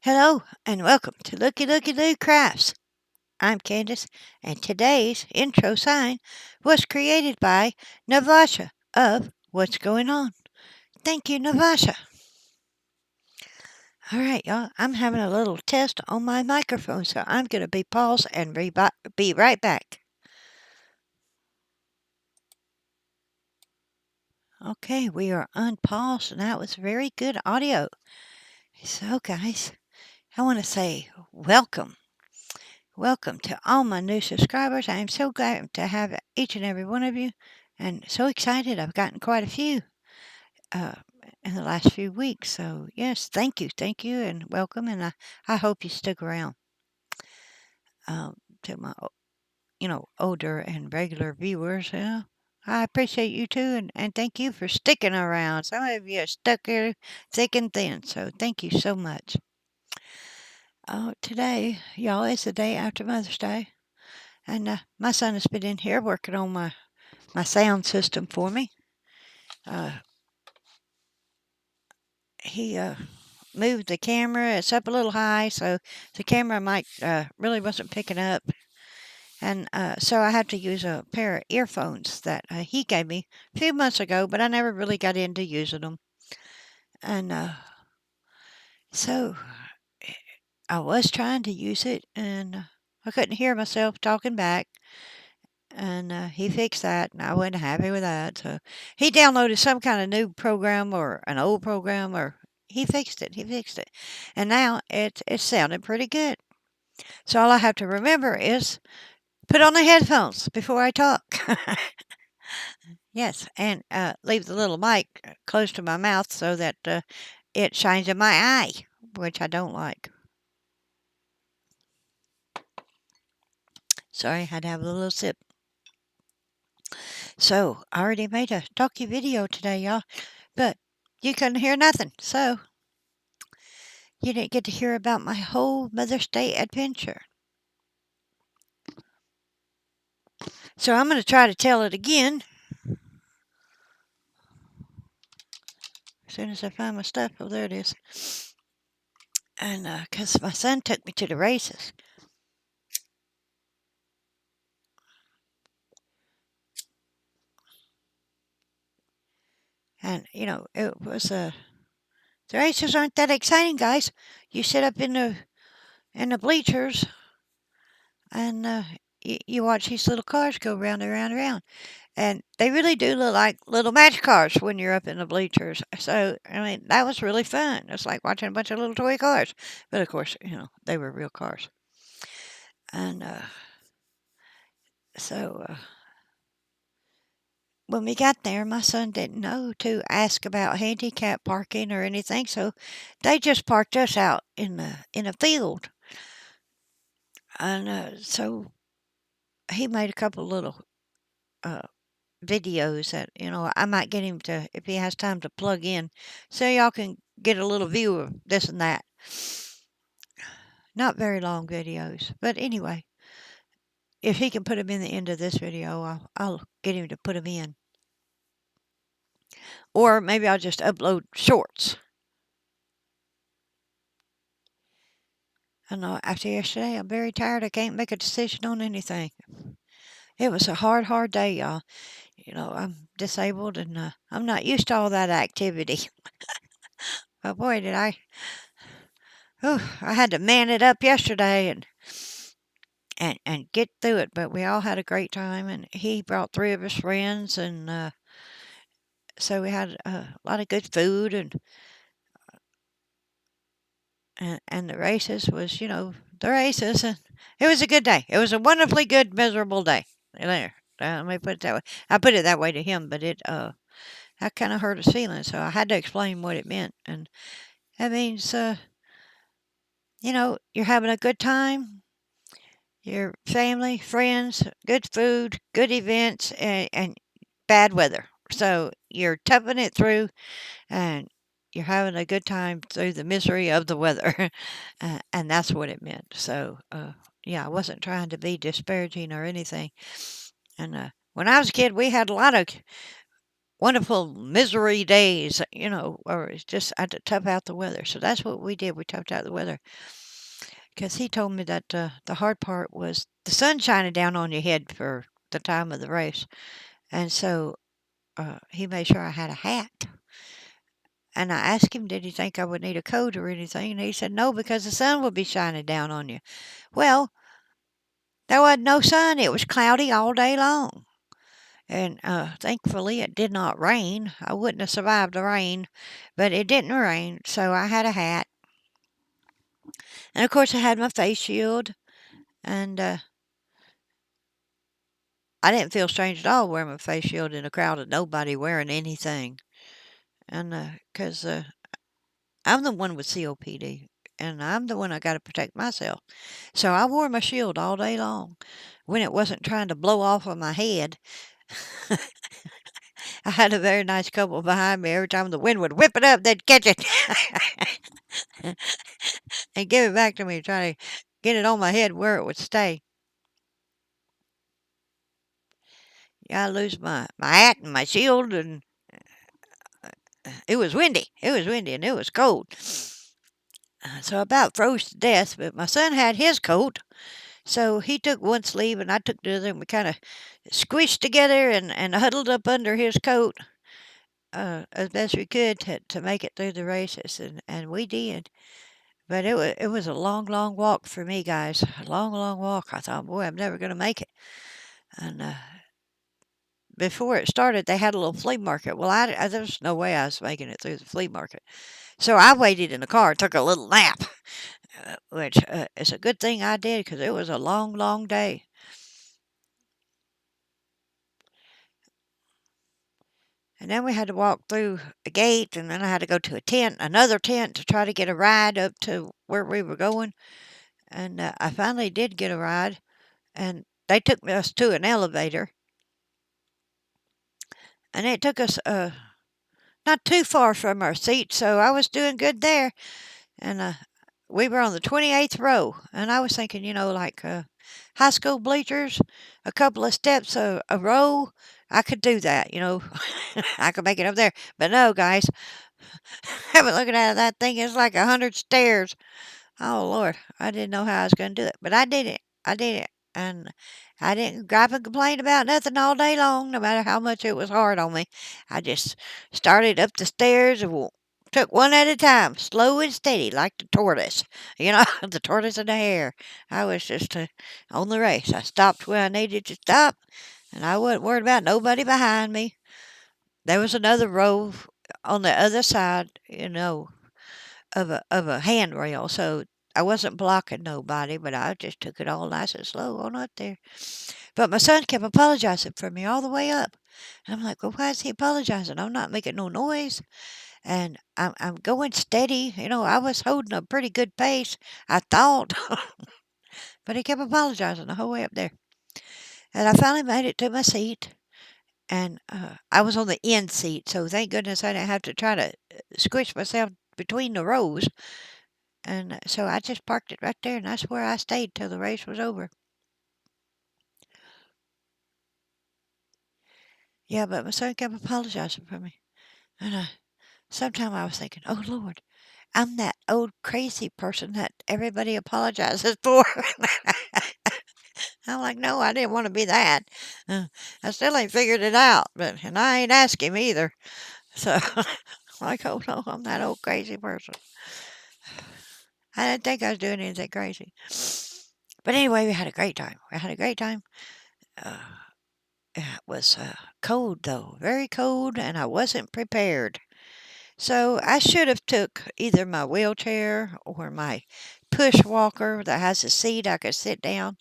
Hello and welcome to Lookie Crafts. I'm Candace, and today's intro sign was created by Navasha of What's Going On. Thank you, Navasha. All right, y'all. I'm having a little test on my microphone, so I'm going to be paused and be right back. Okay, we are unpaused, and that was very good audio. So, guys, I want to say welcome. Welcome to all my new subscribers. I am so glad to have each and every one of you and so excited. I've gotten quite a few uh, in the last few weeks. So, yes, thank you, and welcome. And I hope you stick around to my, older and regular viewers. I appreciate you too, and thank you for sticking around. Some of you are stuck here thick and thin, so thank you so much. Today, y'all, is the day after Mother's Day. And my son has been in here working on my sound system for me. He moved the camera. It's up a little high, so the camera mic really wasn't picking up. And so I had to use a pair of earphones that he gave me a few months ago, but I never really got into using them. And so I was trying to use it, and I couldn't hear myself talking back. And he fixed that, and I wasn't happy with that. So he downloaded some kind of new program or an old program, or he fixed it. He fixed it, and now it's sounding pretty good. So all I have to remember is put on the headphones before I talk. Yes, and leave the little mic close to my mouth so that it shines in my eye, which I don't like. Sorry, I had to have a little sip. So I already made a talkie video today, y'all, but you couldn't hear nothing. So you didn't get to hear about my whole Mother's Day adventure. So I'm going to try to tell it again as soon as I find my stuff. Oh, there it is. And because my son took me to the races. And, it was the races aren't that exciting, guys. You sit up in the bleachers and you watch these little cars go round and round and round. And they really do look like little match cars when you're up in the bleachers. So, I mean, that was really fun. It's like watching a bunch of little toy cars. But of course, they were real cars. And so when we got there, my son didn't know to ask about handicap parking or anything. So they just parked us out in a field. And so he made a couple little videos that, I might get him to, if he has time to plug in, so y'all can get a little view of this and that. Not very long videos, but anyway, if he can put them in the end of this video, I'll get him to put them in. Or maybe I'll just upload shorts. I know after yesterday, I'm very tired. I can't make a decision on anything. It was a hard day, y'all. I'm disabled and I'm not used to all that activity. But boy, did I had to man it up yesterday and get through it. But we all had a great time, and he brought 3 of his friends, and so we had a lot of good food, and the races was, the races, and it was a good day. It was a wonderfully good, miserable day. There, let me put it that way. I put it that way to him, but that kind of hurt his feelings, so I had to explain what it meant, and that means, you're having a good time. Your family, friends, good food, good events, and bad weather. So you're toughing it through, and you're having a good time through the misery of the weather. And that's what it meant. So, yeah, I wasn't trying to be disparaging or anything. And when I was a kid, we had a lot of wonderful misery days, or it's just I had to tough out the weather. So that's what we did. We toughed out the weather because he told me that the hard part was the sun shining down on your head for the time of the race. And so he made sure I had a hat. And I asked him, did he think I would need a coat or anything? And he said, no, because the sun would be shining down on you. Well, there wasn't no sun. It was cloudy all day long. And thankfully, it did not rain. I wouldn't have survived the rain, but it didn't rain. So I had a hat. And of course, I had my face shield. And I didn't feel strange at all wearing my face shield in a crowd of nobody wearing anything. And because I'm the one with COPD, and I'm the one I got to protect myself. So I wore my shield all day long. When it wasn't trying to blow off of my head, I had a very nice couple behind me. Every time the wind would whip it up, they'd catch it and give it back to me, try to get it on my head where it would stay. Yeah, I lose my hat and my shield, and it was windy. It was windy, and it was cold. So I about froze to death, but my son had his coat. So he took one sleeve and I took the other, and we kind of squished together and huddled up under his coat as best we could to make it through the races, and we did. But it was a long, long walk for me, guys. A long, long walk. I thought, boy, I'm never going to make it. And before it started, they had a little flea market. Well, there was no way I was making it through the flea market. So I waited in the car, took a little nap, which is a good thing I did because it was a long, long day. And then we had to walk through a gate, and then I had to go to a tent, another tent, to try to get a ride up to where we were going. And I finally did get a ride, and they took us to an elevator, and it took us not too far from our seat, so I was doing good there. And we were on the 28th row, and I was thinking, like high school bleachers, a couple of steps a row, I could do that, I could make it up there. But no, guys, I've been looking at that thing. It's like 100 stairs. Oh Lord, I didn't know how I was going to do it, but I did it. I did it, and I didn't gripe and complain about nothing all day long, no matter how much it was hard on me. I just started up the stairs and took one at a time, slow and steady, like the tortoise. The tortoise and the hare. I was just on the race. I stopped when I needed to stop, and I wasn't worried about nobody behind me. There was another row on the other side, of a handrail, so I wasn't blocking nobody, but I just took it all nice and slow on up there. But my son kept apologizing for me all the way up. And I'm like, well, why is he apologizing? I'm not making no noise. And I'm going steady. I was holding a pretty good pace, I thought. But he kept apologizing the whole way up there. And I finally made it to my seat. And I was on the end seat, so thank goodness I didn't have to try to squish myself between the rows. And so I just parked it right there, and that's where I stayed till the race was over. Yeah, but my son kept apologizing for me. And sometimes I was thinking, oh, Lord, I'm that old crazy person that everybody apologizes for. I'm like, no, I didn't want to be that. I still ain't figured it out, and I ain't asked him either. So, like, oh, no, I'm that old crazy person. I didn't think I was doing anything crazy. But anyway, we had a great time. We had a great time. Uh, It was cold though, very cold, and I wasn't prepared. So I should have took either my wheelchair or my push walker that has a seat I could sit down.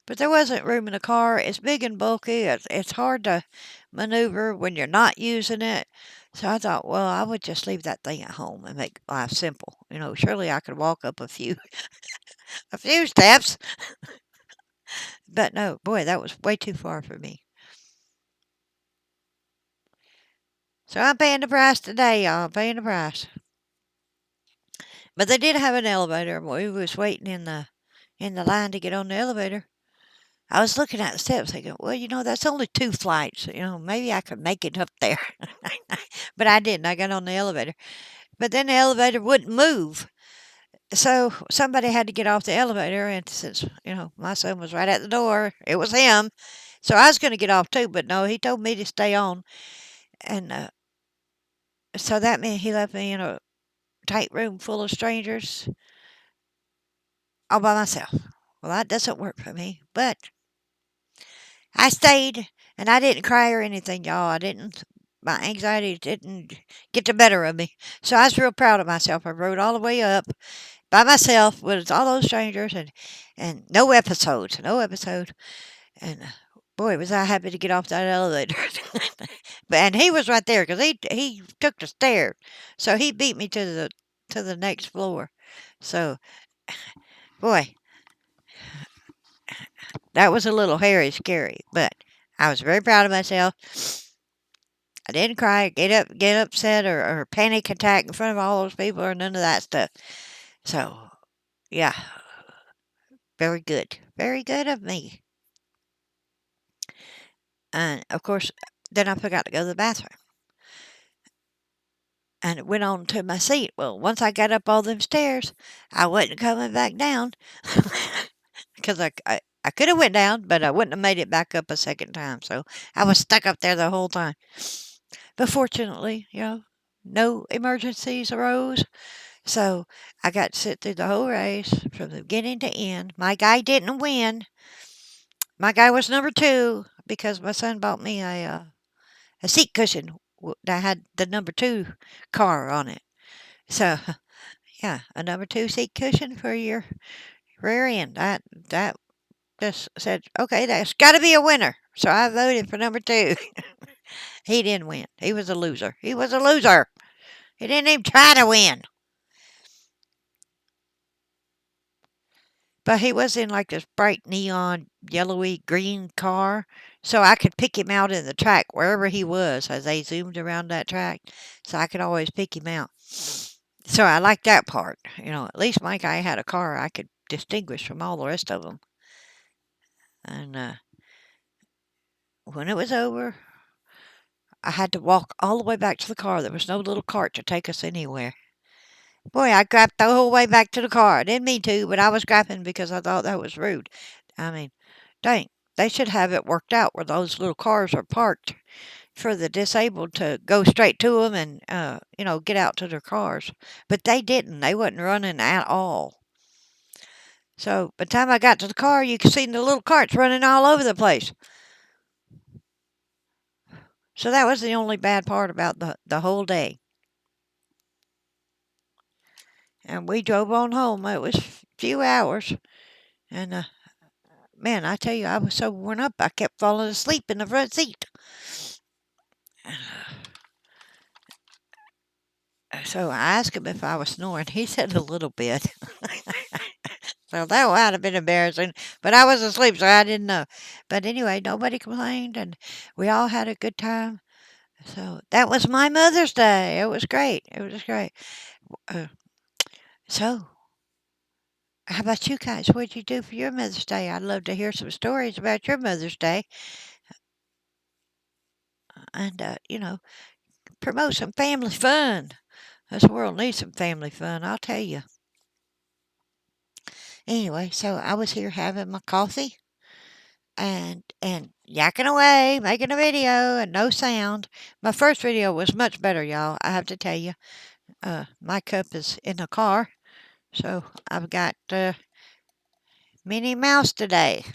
But there wasn't room in the car. It's big and bulky. It's hard to maneuver when you're not using it. So I thought, well, I would just leave that thing at home and make life simple. Surely I could walk up a few a few steps. But no, boy, that was way too far for me. So I'm paying the price today, y'all. I'm paying the price. But they did have an elevator, and we was waiting in the line to get on the elevator. I was looking at the steps thinking, well, that's only 2 flights. Maybe I could make it up there. But I didn't. I got on the elevator. But then the elevator wouldn't move. So somebody had to get off the elevator. And since, my son was right at the door, it was him. So I was going to get off too. But no, he told me to stay on. And so that meant he left me in a tight room full of strangers all by myself. Well, that doesn't work for me. But I stayed, and I didn't cry or anything, y'all. I didn't. My anxiety didn't get the better of me. So I was real proud of myself. I rode all the way up by myself with all those strangers and no episodes, no episode. And boy, was I happy to get off that elevator. And he was right there because he took the stairs, so he beat me to the next floor. So boy, that was a little hairy, scary, but I was very proud of myself. I didn't cry, get upset, or panic attack in front of all those people, or none of that stuff. So, yeah, very good of me. And of course, then I forgot to go to the bathroom, and it went on to my seat. Well, once I got up all them stairs, I wasn't coming back down because I could have went down, but I wouldn't have made it back up a second time. So I was stuck up there the whole time. But fortunately, no emergencies arose. So I got to sit through the whole race from the beginning to end. My guy didn't win. My guy was number 2 because my son bought me a seat cushion that had the number 2 car on it. So yeah, a number 2 seat cushion for your rear end. That just said, okay, that's got to be a winner. So I voted for number 2. He didn't win. He was a loser. He was a loser. He didn't even try to win. But he was in like this bright neon yellowy green car. So I could pick him out in the track wherever he was as they zoomed around that track. So I could always pick him out. So I liked that part. At least my guy had a car I could distinguish from all the rest of them. And when it was over, I had to walk all the way back to the car. There was no little cart to take us anywhere. Boy, I grabbed the whole way back to the car. I didn't mean to, but I was grabbing because I thought that was rude. I mean, dang, they should have it worked out where those little cars are parked for the disabled to go straight to them and, get out to their cars. But they didn't. They wasn't running at all. So by the time I got to the car, you could see the little carts running all over the place. So that was the only bad part about the whole day. And we drove on home. It was a few hours. And man, I tell you, I was so worn up, I kept falling asleep in the front seat. So I asked him if I was snoring. He said a little bit. So that might have been embarrassing, but I was asleep, so I didn't know. But anyway, nobody complained, and we all had a good time. So that was my Mother's Day. It was great. It was great. Uh, so, how about you guys? What'd you do for your Mother's Day? I'd love to hear some stories about your Mother's Day, and promote some family fun. This world needs some family fun, I'll tell you. Anyway, so I was here having my coffee and yakking away, making a video and no sound. My first video was much better, y'all. I have to tell you. My cup is in the car, so I've got Minnie Mouse today.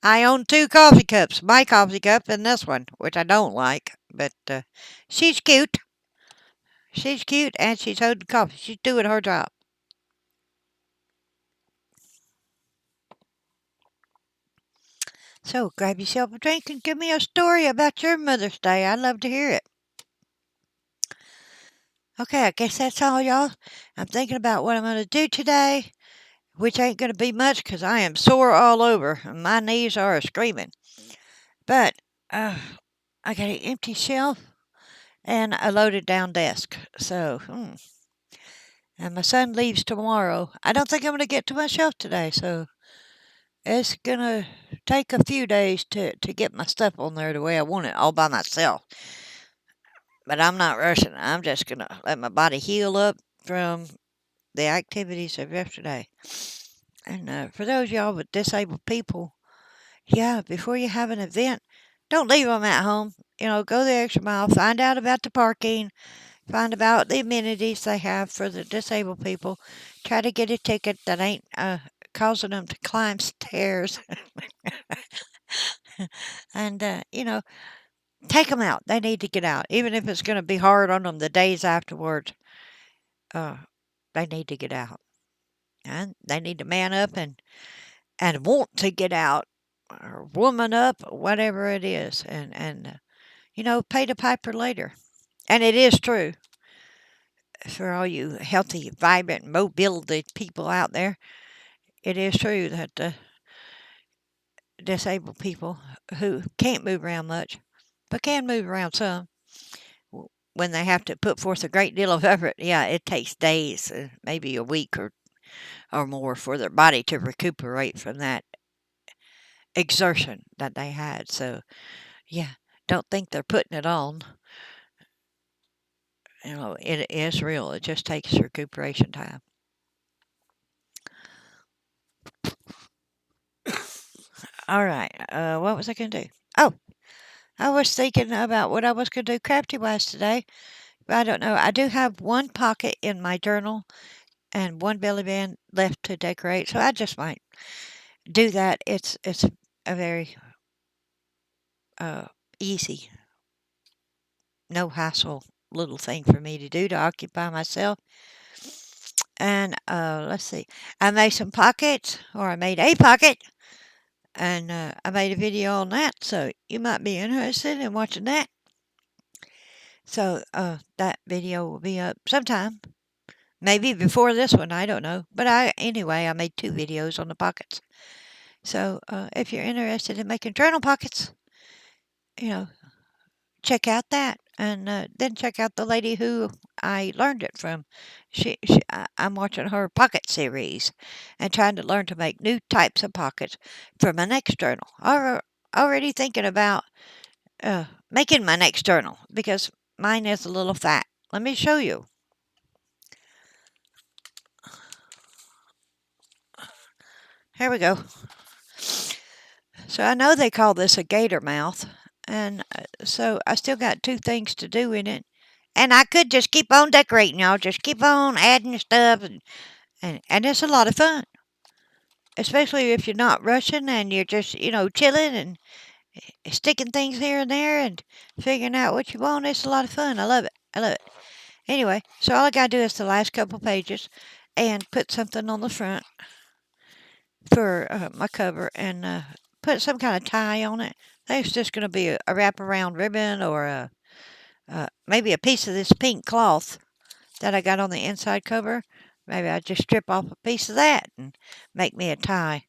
I own 2 coffee cups, my coffee cup and this one, which I don't like, but she's cute. She's cute and she's holding coffee. She's doing her job. So grab yourself a drink and give me a story about your Mother's Day. I'd love to hear it. Okay, I guess that's all, y'all. I'm thinking about what I'm going to do today, which ain't going to be much because I am sore all over and my knees are screaming. But I got an empty shelf and a loaded down desk. So, and my son leaves tomorrow. I don't think I'm going to get to my shelf today. So, It's gonna take a few days to get my stuff on there the way I want it all by myself. But I'm not rushing. I'm just gonna let my body heal up from the activities of yesterday. And for those of y'all with disabled people, yeah, before you have an event, don't leave them at home. Go the extra mile, find out about the parking, find about the amenities they have for the disabled people. Try to get a ticket that ain't causing them to climb stairs. And, take them out. They need to get out. Even if it's going to be hard on them the days afterwards, uh, they need to get out. And they need to man up and want to get out or woman up, whatever it is. And pay the piper later. And it is true for all you healthy, vibrant, mobility people out there. It is true that disabled people who can't move around much, but can move around some, when they have to put forth a great deal of effort, yeah, it takes days, maybe a week or more for their body to recuperate from that exertion that they had. So, yeah, don't think they're putting it on. It is real. It just takes recuperation time. All right. What was I going to do? Oh, I was thinking about what I was going to do crafty wise today. But I don't know. I do have one pocket in my journal and one belly band left to decorate, so I just might do that. It's a very uh, easy, no hassle little thing for me to do to occupy myself. And let's see, I made some pockets, or I made a pocket, and I made a video on that, so you might be interested in watching that. So that video will be up sometime. Maybe before this one, I don't know. But anyway, I made 2 videos on the pockets. So if you're interested in making journal pockets, you know, check out that. And then check out the lady who I learned it from. I'm watching her pocket series and trying to learn to make new types of pockets for my next journal. Already thinking about making my next journal because mine is a little fat. Let me show you. Here we go. So I know they call this a gator mouth, and so I still got 2 things to do in it. And I could just keep on decorating, y'all. Just keep on adding stuff, and it's a lot of fun, especially if you're not rushing and you're just chilling and sticking things here and there and figuring out what you want. It's a lot of fun. I love it. I love it. Anyway, so all I gotta do is the last couple pages, and put something on the front for my cover, and put some kind of tie on it. I think it's just going to be a wraparound ribbon, or maybe a piece of this pink cloth that I got on the inside cover. Maybe I just strip off a piece of that and make me a tie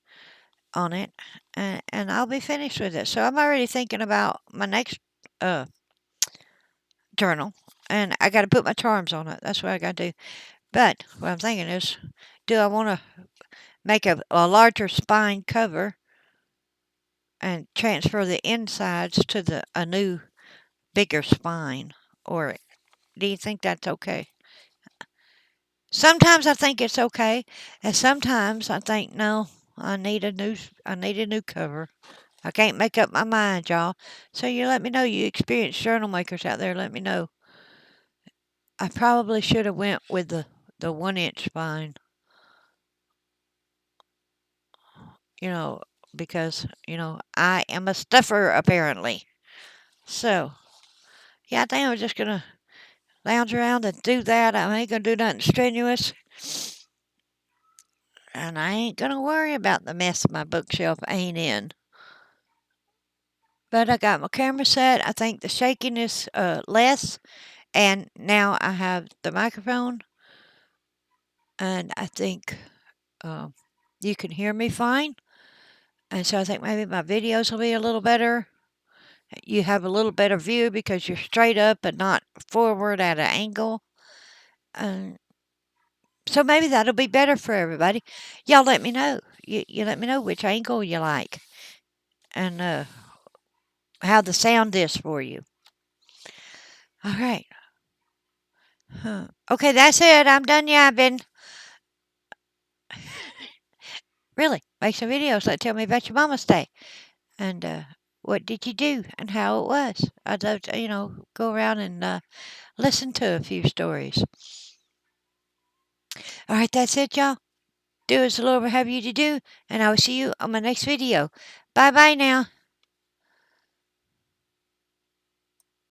on it, and I'll be finished with it. So I'm already thinking about my next uh, journal, and I got to put my charms on it. That's what I got to do. But what I'm thinking is, do I want to make a larger spine cover and transfer the insides to a new bigger spine, or do you think that's okay? Sometimes I think it's okay, and sometimes I think no, I need a new cover. I can't make up my mind, y'all. So you let me know. You experienced journal makers out there, let me know. I probably should have went with the 1 inch spine, you know, because I am a stuffer apparently. So yeah, I think I'm just gonna lounge around and do that. I ain't gonna do nothing strenuous. And I ain't gonna worry about the mess my bookshelf ain't in. But I got my camera set. I think the shaking is less. And now I have the microphone. And I think uh, you can hear me fine. And so I think maybe my videos will be a little better. You have a little better view because you're straight up and not forward at an angle. And so maybe that'll be better for everybody. Y'all let me know. you let me know which angle you like and how the sound is for you. All right. Okay, that's it. I'm done yapping. Really, make some videos. Tell me about your mama's day and what did you do and how it was. I'd love to, go around and listen to a few stories. All right, that's it, y'all. Do as the Lord will have you to do, and I will see you on my next video. Bye bye now.